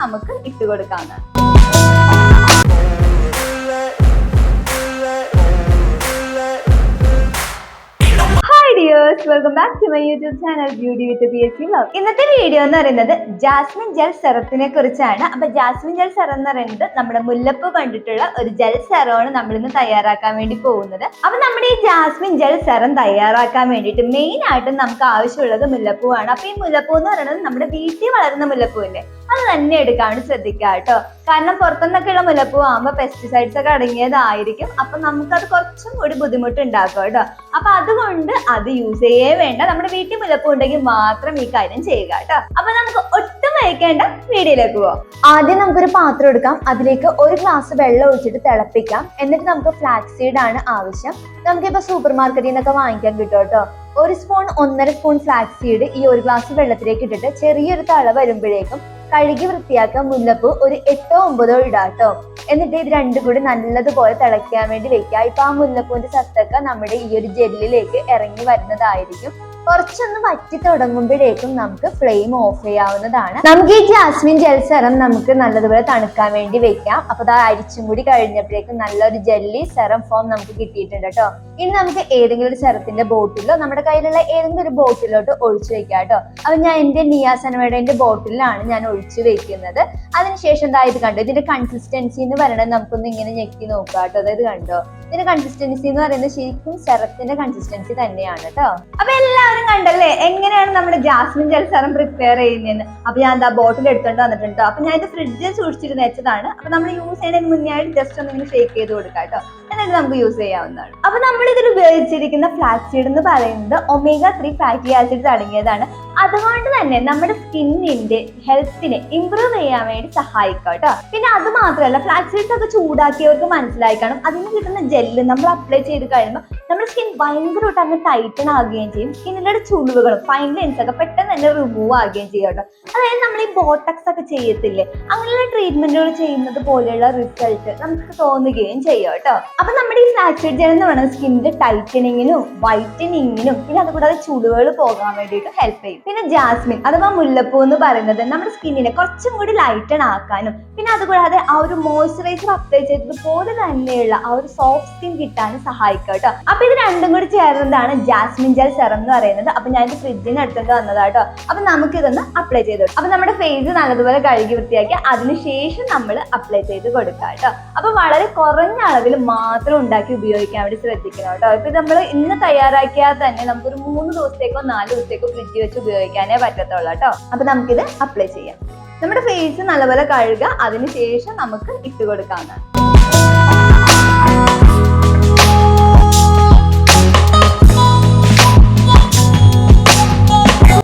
നമുക്ക് ഇട്ട് കൊടുക്കാവുന്നതാണ്. Welcome back to my YouTube channel beauty with PSC Vlog. ഇന്നത്തെ വീഡിയോ എന്ന് പറയുന്നത് ജാസ്മിൻ ജെൽ സെറത്തിനെ കുറിച്ചാണ്. അപ്പൊ ജാസ്മിൻ ജെൽ സെറം എന്ന് പറയുന്നത് നമ്മുടെ മുല്ലപ്പൂ കണ്ടിട്ടുള്ള ഒരു ജെൽ സെറമാണ് നമ്മൾ ഇന്ന് തയ്യാറാക്കാൻ വേണ്ടി പോകുന്നത്. അപ്പൊ നമ്മുടെ ഈ ജാസ്മിൻ ജെൽ സെറം തയ്യാറാക്കാൻ വേണ്ടിയിട്ട് മെയിൻ ആയിട്ട് നമുക്ക് ആവശ്യമുള്ളത് മുല്ലപ്പൂവാണ്. അപ്പൊ ഈ മുല്ലപ്പൂ എന്ന് പറയുന്നത് നമ്മുടെ വീട്ടിൽ വളരുന്ന മുല്ലപ്പൂ അല്ലേ, അത് തന്നെ എടുക്കാൻ ശ്രദ്ധിക്കുക കേട്ടോ. കാരണം പുറത്തുനിന്നൊക്കെയുള്ള മുല്ലപ്പൂ ആകുമ്പോൾ പെസ്റ്റിസൈഡ്സ് ഒക്കെ അടങ്ങിയതായിരിക്കും. അപ്പൊ നമുക്കത് കുറച്ചും കൂടി ബുദ്ധിമുട്ട് ഉണ്ടാക്കും കേട്ടോ. അപ്പൊ അതുകൊണ്ട് അത് യൂസ് ചെയ്യേ വേണ്ട. നമ്മുടെ വീട്ടിൽ മുല്ലപ്പൂ ഉണ്ടെങ്കിൽ മാത്രം ഈ കാര്യം ചെയ്യുക കേട്ടോ. അപ്പൊ നമുക്ക് ഒട്ടും വയ്ക്കേണ്ട വീഡിയോയിലേക്ക് പോവാം. ആദ്യം നമുക്കൊരു പാത്രം എടുക്കാം, അതിലേക്ക് 1 ഗ്ലാസ് വെള്ളം ഒഴിച്ചിട്ട് തിളപ്പിക്കാം. എന്നിട്ട് നമുക്ക് ഫ്ലാക്സ് സീഡ് ആണ് ആവശ്യം. നമുക്കിപ്പോ സൂപ്പർ മാർക്കറ്റിൽ നിന്നൊക്കെ വാങ്ങിക്കാൻ കിട്ടും കേട്ടോ. 1 സ്പൂൺ 1.5 സ്പൂൺ ഫ്ലാക്സ് സീഡ് ഈ 1 ഗ്ലാസ് വെള്ളത്തിലേക്ക് ഇട്ടിട്ട് ചെറിയൊരു തള വരുമ്പോഴേക്കും കഴുകി വൃത്തിയാക്കാൻ മുല്ലപ്പൂ ഒരു 8 9 ഇടാട്ടോ. എന്നിട്ട് ഇത് രണ്ടും കൂടി നല്ലതുപോലെ തിളയ്ക്കാൻ വേണ്ടി വെക്കുക. ഇപ്പൊ ആ മുല്ലപ്പൂവിന്റെ സത്തൊക്കെ നമ്മുടെ ഈ ഒരു ജെല്ലിലേക്ക് ഇറങ്ങി വരുന്നതായിരിക്കും. കുറച്ചൊന്ന് വറ്റി തുടങ്ങുമ്പോഴേക്കും നമുക്ക് ഫ്ലെയിം ഓഫ് ചെയ്യാവുന്നതാണ്. നമുക്ക് ഈ ജാസ്മിൻ ജെൽ സെറം നമുക്ക് നല്ലതുപോലെ തണുക്കാൻ വേണ്ടി വെക്കാം. അപ്പൊ അത് അരിച്ചും കൂടി കഴിഞ്ഞപ്പോഴേക്കും നല്ലൊരു ജെല്ലി സെറം ഫോം നമുക്ക് കിട്ടിയിട്ടുണ്ട് കേട്ടോ. ഇനി നമുക്ക് ഏതെങ്കിലും ഒരു സെറത്തിന്റെ ബോട്ടിലോ നമ്മുടെ കയ്യിലുള്ള ഏതെങ്കിലും ഒരു ബോട്ടിലോട്ട് ഒഴിച്ചു വെക്കാം കേട്ടോ. അപ്പൊ ഞാൻ എന്റെ നിയാസനമേഡന്റെ ബോട്ടിലാണ് ഞാൻ ഒഴിച്ചു വെക്കുന്നത്. അതിനുശേഷം ഇത് കണ്ടോ, ഇതിന്റെ കൺസിസ്റ്റൻസി എന്ന് പറയുന്നത് നമുക്കൊന്ന് ഇങ്ങനെ ഞെക്കി നോക്കുക കേട്ടോ. അതായത് കണ്ടോ, ഇതിന്റെ കൺസിസ്റ്റൻസി എന്ന് പറയുന്നത് ശരിക്കും സെറത്തിന്റെ കൺസിസ്റ്റൻസി തന്നെയാണ് കേട്ടോ. അപ്പൊ എല്ലാവരും കണ്ടല്ലേ എങ്ങനെയാണ് നമ്മുടെ ജാസ്മിൻ ജെൽ സെറം പ്രിപ്പയർ ചെയ്യുന്നതെന്ന്. അപ്പൊ ഞാൻ എന്താ ബോട്ടിൽ എടുത്തോണ്ട് വന്നിട്ടുണ്ട്. അപ്പൊ ഞാൻ ഇത് ഫ്രിഡ്ജിൽ സൂക്ഷിച്ചിരുന്ന് വെച്ചതാണ്. അപ്പൊ നമ്മൾ യൂസ് ചെയ്യുന്നതിന് മുന്നേ ആയിട്ട് ജസ്റ്റ് ഒന്ന് ഇങ്ങനെ ഷേക്ക് ചെയ്ത് കൊടുക്കാം കേട്ടോ. എന്നിട്ട് നമുക്ക് യൂസ് ചെയ്യാവുന്നതാണ്. അപ്പൊ നമ്മൾ ഇതിൽ ഉപയോഗിച്ചിരിക്കുന്ന ഫ്ലാക്സ് സീഡ് എന്ന് പറയുന്നത് omega-3 ഫാറ്റി ആസിഡ്സ് അടങ്ങിയതാണ്. അതുകൊണ്ട് തന്നെ നമ്മുടെ സ്കിന്നിന്റെ ഹെൽത്തിനെ ഇംപ്രൂവ് ചെയ്യാൻ വേണ്ടി സഹായിക്കാം കേട്ടോ. പിന്നെ അത് മാത്രമല്ല, ഫ്ലാക്സ് സീഡ്സ് ഒക്കെ ചൂടാക്കിയവർക്ക് മനസ്സിലായി കാണും, അതിന് കിട്ടുന്ന ജെല്ല് നമ്മൾ അപ്ലൈ ചെയ്ത് കഴിയുമ്പോൾ നമ്മുടെ സ്കിൻ ഭയങ്കരമായിട്ട് അങ്ങ് ടൈറ്റൺ ആകുകയും ചെയ്യും. സ്കിന്നിലെ ചുളിവുകളും ഫൈൻ ലൈൻസ് ഒക്കെ പെട്ടെന്ന് തന്നെ റിമൂവ് ആകുകയും ചെയ്യും കേട്ടോ. അതായത് നമ്മൾ ഈ ബോട്ടക്സ് ഒക്കെ ചെയ്യത്തില്ലേ, അങ്ങനെയുള്ള ട്രീറ്റ്മെന്റുകൾ ചെയ്യുന്നത് പോലെയുള്ള റിസൾട്ട് നമുക്ക് തോന്നുകയും ചെയ്യും കേട്ടോ. അപ്പൊ നമ്മുടെ ഈ ഫ്ലാക്സ് സീഡ് ജെൽ എന്ന് പറയുന്നത് സ്കിന്നിന്റെ ടൈറ്റനിങ്ങിനും വൈറ്റനിങ്ങിനും പിന്നെ അതുകൂടാതെ ചുളിവുകൾ പോകാൻ വേണ്ടിയിട്ട് ഹെൽപ്പ് ചെയ്യും. പിന്നെ ജാസ്മിൻ അഥവാ മുല്ലപ്പൂ എന്ന് പറയുന്നത് നമ്മുടെ സ്കിന്നിനെ കുറച്ചും കൂടി ലൈറ്റൺ ആക്കാനും പിന്നെ അതുകൂടാതെ ആ ഒരു മോയ്സ്ചറൈസർ അപ്ലൈ ചെയ്തതുപോലെ തന്നെയുള്ള ആ ഒരു സോഫ്റ്റ് സ്കിൻ കിട്ടാനും സഹായിക്കും കേട്ടോ. അപ്പൊ ഇത് രണ്ടും കൂടി ചേർന്നതാണ് ജാസ്മിൻ ജെൽ സെറം എന്ന് പറയുന്നത്. അപ്പൊ ഞാൻ ഇത് ഫ്രിഡ്ജിന് എടുത്തിട്ട് വന്നതാട്ടോ. അപ്പൊ നമുക്ക് ഇതൊന്ന് അപ്ലൈ ചെയ്ത് കൊടുക്കാം. അപ്പൊ നമ്മുടെ ഫേസ് നല്ലതുപോലെ കഴുകി വൃത്തിയാക്കി അതിനുശേഷം നമ്മൾ അപ്ലൈ ചെയ്ത് കൊടുക്കാം കേട്ടോ. അപ്പൊ വളരെ കുറഞ്ഞ അളവിൽ മാത്രം ഉണ്ടാക്കി ഉപയോഗിക്കാൻ വേണ്ടി ശ്രദ്ധിക്കണം കേട്ടോ. ഇപ്പൊ നമ്മൾ ഇന്ന് തയ്യാറാക്കിയാൽ തന്നെ നമുക്കൊരു 3 ദിവസത്തേക്കോ 4 ദിവസത്തേക്കോ ഫ്രിഡ്ജിൽ വെച്ച് ഉപയോഗിക്കാനേ പറ്റത്തുള്ളൂ കേട്ടോ. അപ്പൊ നമുക്കിത് അപ്ലൈ ചെയ്യാം. നമ്മുടെ ഫേസ് നല്ലപോലെ കഴുകുക, അതിനുശേഷം നമുക്ക് ഇട്ട് കൊടുക്കാവുന്നതാണ്.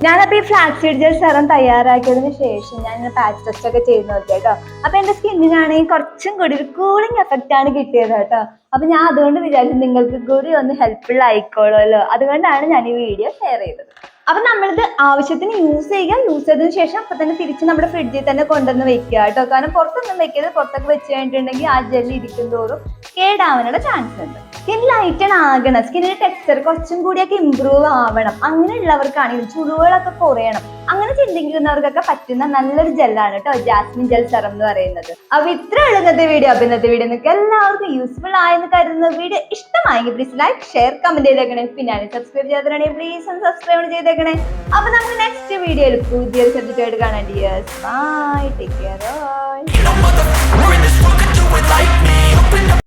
ഞാനപ്പോ ഈ ഫ്ലാക്സ് സീഡ് ജെൽ സെറം തയ്യാറാക്കിയതിന് ശേഷം ഞാൻ പാച്ച് ടെസ്റ്റ് ഒക്കെ ചെയ്ത് നോക്കി കേട്ടോ. അപ്പൊ എന്റെ സ്കിന്നിനാണെങ്കിൽ കുറച്ചും കൂടി ഒരു കൂളിംഗ് എഫക്റ്റ് ആണ് കിട്ടിയത് കേട്ടോ. അപ്പൊ ഞാൻ അതുകൊണ്ട് വിചാരിച്ചു നിങ്ങൾക്ക് കൂടി ഒന്ന് ഹെൽപ്ഫുൾ ആയിക്കോളൂല്ലോ, അതുകൊണ്ടാണ് ഞാൻ ഈ വീഡിയോ ഷെയർ ചെയ്തത്. അപ്പൊ നമ്മളിത് ആവശ്യത്തിന് യൂസ് ചെയ്യുക, യൂസ് ചെയ്തതിനു ശേഷം അപ്പൊ തന്നെ തിരിച്ച് നമ്മുടെ ഫ്രിഡ്ജിൽ തന്നെ കൊണ്ടുവന്ന് വെക്കുക കേട്ടോ. കാരണം പുറത്തൊന്നും വെക്കരുത്, പുറത്തൊക്കെ വെച്ച് കഴിഞ്ഞിട്ടുണ്ടെങ്കിൽ ആ ജെല്ലി ഇരിക്കും തോറും കേടാവാനുള്ള ചാൻസ് ഉണ്ട്. സ്കിൻ ലൈറ്റൺ ആകണം, സ്കിന്നിന്റെ ടെക്സ്ചർ കുറച്ചും കൂടിയൊക്കെ ഇമ്പ്രൂവ് ആവണം, അങ്ങനെയുള്ളവർക്കാണെങ്കിൽ ചുളിവുകളൊക്കെ കുറയണം, അങ്ങനെ ചിന്തിക്കുന്നവർക്കൊക്കെ പറ്റുന്ന നല്ലൊരു ജെല്ലാണ് കേട്ടോ ജാസ്മിൻ ജെൽ സെറം എന്ന് പറയുന്നത്. അപ്പൊ ഇത്ര ഇന്നത്തെ വീഡിയോ. അപ്പൊ ഇന്നത്തെ വീഡിയോ നിങ്ങൾക്ക് എല്ലാവർക്കും യൂസ്ഫുൾ ആയെന്ന് കരുതുന്ന വീഡിയോ ഇഷ്ടമായെങ്കിൽ പ്ലീസ് ലൈക്ക്, ഷെയർ, കമന്റ് ചെയ്തേക്കണേ. പിന്നെ സബ്സ്ക്രൈബ് ചെയ്തിട്ടുണ്ടെങ്കിൽ പ്ലീസ് ഒന്ന് സബ്സ്ക്രൈബ് ചെയ്തേക്കണേ. അപ്പൊ നമുക്ക് നെക്സ്റ്റ് വീഡിയോയിൽ പുതിയൊരു സബ്ജക്റ്റ് ആയിട്ട് കാണാം. Bye, take care.